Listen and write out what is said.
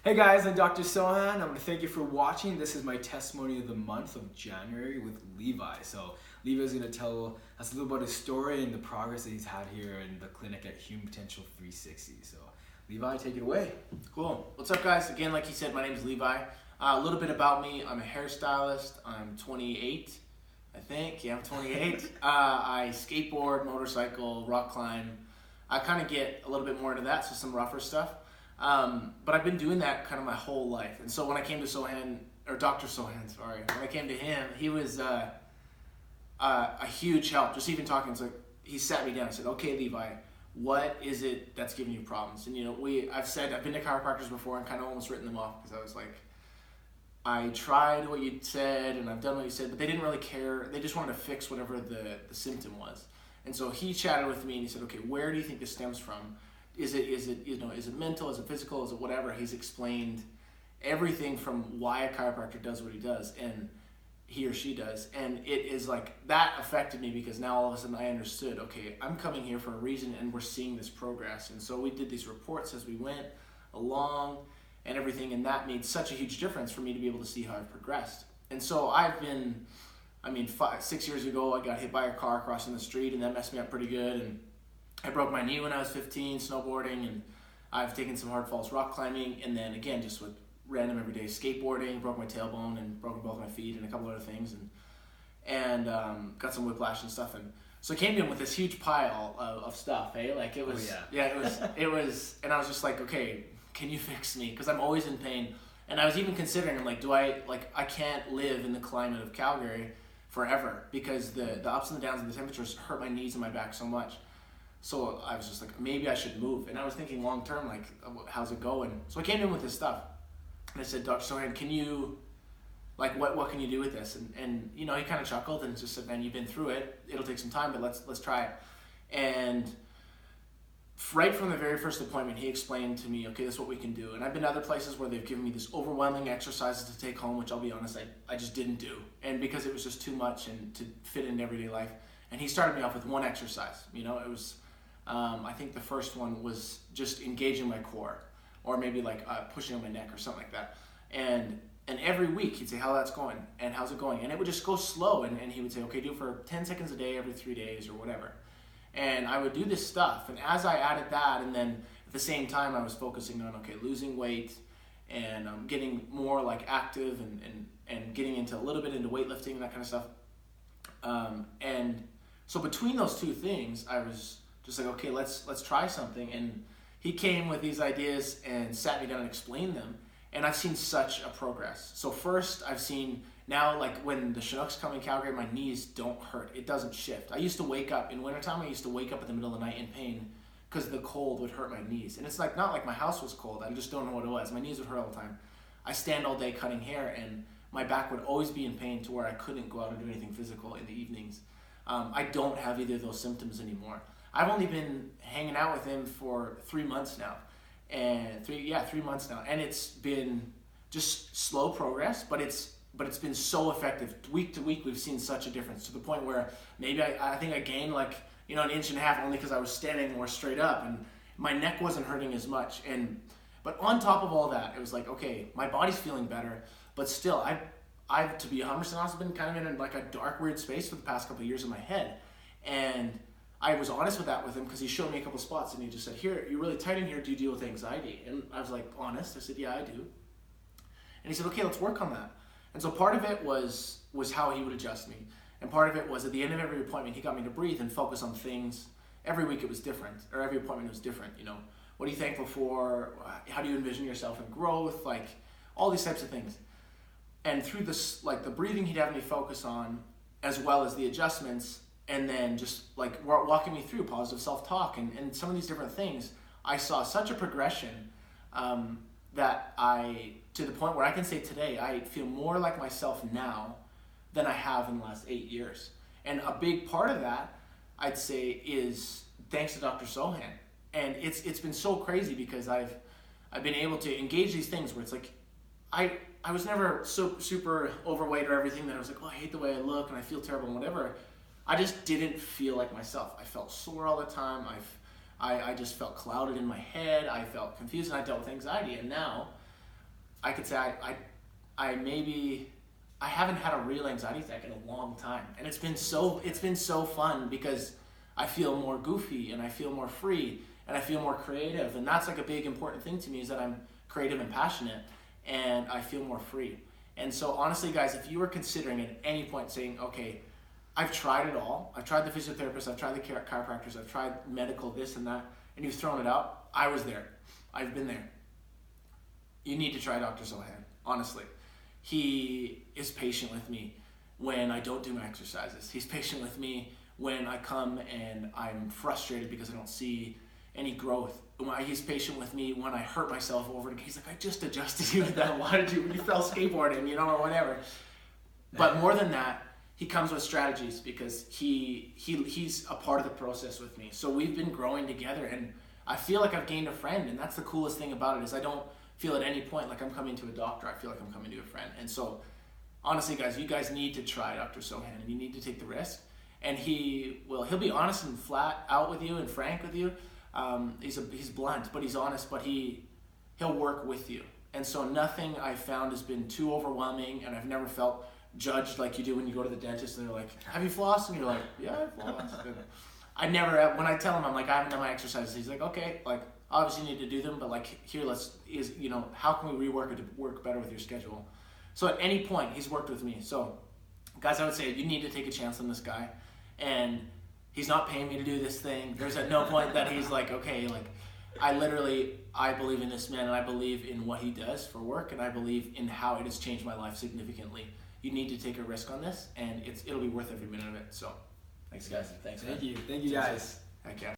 Hey guys, I'm Dr. Sohan. I want to thank you for watching. This is my testimony of the month of January with Levi. So Levi is going to tell us a little about his story and the progress that he's had here in the clinic at Human Potential 360. So Levi, take it away. Cool. What's up, guys? Again, like he said, my name is Levi. A little bit about me. I'm a hairstylist. I'm 28, I think. Yeah, I'm 28. I skateboard, motorcycle, rock climb. I kind of get a little bit more into that, so some rougher stuff. But I've been doing that kind of my whole life. And so when I came to Sohan, or Dr. Sohan, sorry, when I came to him, he was a huge help. Just even talking, it's like, he sat me down and said, okay, Levi, what is it that's giving you problems? And I've been to chiropractors before and kind of almost written them off because I was like, I tried what you said and I've done what you said, but they didn't really care. They just wanted to fix whatever the symptom was. And so he chatted with me and he said, okay, where do you think this stems from? Is it mental? Is it physical? Is it whatever? He's explained everything from why a chiropractor does what he does and he or she does. And it is like, that affected me because now all of a sudden I understood, okay, I'm coming here for a reason and we're seeing this progress. And so we did these reports as we went along and everything. And that made such a huge difference for me to be able to see how I've progressed. And so I've been, 6 years ago, I got hit by a car crossing the street and that messed me up pretty good. And I broke my knee when I was 15 snowboarding, and I've taken some hard falls rock climbing, and then again just with random everyday skateboarding, broke my tailbone and broken both my feet and a couple other things, and got some whiplash and stuff. And so I came to him with this huge pile of stuff, like it was, it was, and I was just like, okay, can you fix me? Because I'm always in pain, and I was even considering, I can't live in the climate of Calgary forever because the ups and the downs of the temperatures hurt my knees and my back so much. So I was just like, maybe I should move. And I was thinking long term, like, how's it going? So I came in with this stuff. And I said, Dr. Sohan, can you, what can you do with this? And he kind of chuckled and just said, man, you've been through it. It'll take some time, but let's try it. And right from the very first appointment, he explained to me, okay, this is what we can do. And I've been to other places where they've given me this overwhelming exercises to take home, which I'll be honest, I just didn't do. And because it was just too much and to fit into everyday life. And he started me off with one exercise. It was... I think the first one was just engaging my core, or maybe pushing on my neck or something like that. And every week he'd say, how that's going, and how's it going? And it would just go slow, and he would say, okay, do it for 10 seconds a day every 3 days or whatever. And I would do this stuff, and as I added that, and then at the same time I was focusing on, okay, losing weight and getting more active and getting into a little bit into weightlifting and that kind of stuff. And so between those two things, I was just like, okay, let's try something. And he came with these ideas and sat me down and explained them. And I've seen such a progress. So first, I've seen now, when the Chinooks come in Calgary, my knees don't hurt. It doesn't shift. I used to wake up, in wintertime, in the middle of the night in pain because the cold would hurt my knees. And it's not like my house was cold. I just don't know what it was. My knees would hurt all the time. I stand all day cutting hair, and my back would always be in pain to where I couldn't go out and do anything physical in the evenings. I don't have either of those symptoms anymore. I've only been hanging out with him for 3 months now, and 3 months now, and it's been just slow progress, but it's been so effective. Week to week, we've seen such a difference to the point where maybe I think I gained an inch and a half only because I was standing more straight up, and my neck wasn't hurting as much. But on top of all that, it was like, okay, my body's feeling better, but still, I've to be 100% honest, been kind of in a dark, weird space for the past couple of years in my head, and I was honest with that with him because he showed me a couple spots and he just said, here, you're really tight in here. Do you deal with anxiety? And I was honest. I said, yeah, I do. And he said, okay, let's work on that. And so part of it was how he would adjust me. And part of it was at the end of every appointment, he got me to breathe and focus on things. Every week it was different, or every appointment was different. What are you thankful for? How do you envision yourself in growth? All these types of things. And through this, the breathing he'd have me focus on, as well as the adjustments, and then just walking me through positive self-talk and some of these different things, I saw such a progression that to the point where I can say today, I feel more like myself now than I have in the last 8 years. And a big part of that, I'd say, is thanks to Dr. Sohan. And it's been so crazy because I've been able to engage these things where it's I was never so super overweight or everything that I was like, oh, I hate the way I look and I feel terrible and whatever. I just didn't feel like myself. I felt sore all the time. I just felt clouded in my head. I felt confused, and I dealt with anxiety. And now I could say I haven't had a real anxiety attack in a long time, and it's been so fun because I feel more goofy and I feel more free and I feel more creative, and that's like a big important thing to me, is that I'm creative and passionate and I feel more free. And so honestly, guys, if you were considering at any point saying, okay, I've tried it all, I've tried the physiotherapist, I've tried the chiropractors, I've tried medical this and that, and you've thrown it out, I was there. I've been there. You need to try Dr. Zohan, honestly. He is patient with me when I don't do my exercises. He's patient with me when I come and I'm frustrated because I don't see any growth. He's patient with me when I hurt myself over it. He's like, I just adjusted you with that. Why did you fell skateboarding, or whatever. But more than that, he comes with strategies because he's a part of the process with me. So we've been growing together, and I feel like I've gained a friend, and that's the coolest thing about it, is I don't feel at any point like I'm coming to a doctor. I feel like I'm coming to a friend. And so honestly, guys, you guys need to try Dr. Zohan, and you need to take the risk. And he'll be honest and flat out with you and frank with you. He's blunt, but he's honest, but he'll work with you. And so nothing I've found has been too overwhelming, and I've never felt judged like you do when you go to the dentist and they're like, have you flossed? And you're like, yeah, I flossed. When I tell him, I'm like, I haven't done my exercises, he's like, okay, like, obviously you need to do them, but like, here, how can we rework it to work better with your schedule? So at any point, he's worked with me. So guys, I would say you need to take a chance on this guy. And he's not paying me to do this thing. There's at no point that he's like, okay, like, I believe in this man, and I believe in what he does for work, and I believe in how it has changed my life significantly. You need to take a risk on this, and it'll be worth every minute of it. So, thanks, guys. Thank you, guys. Heck yeah.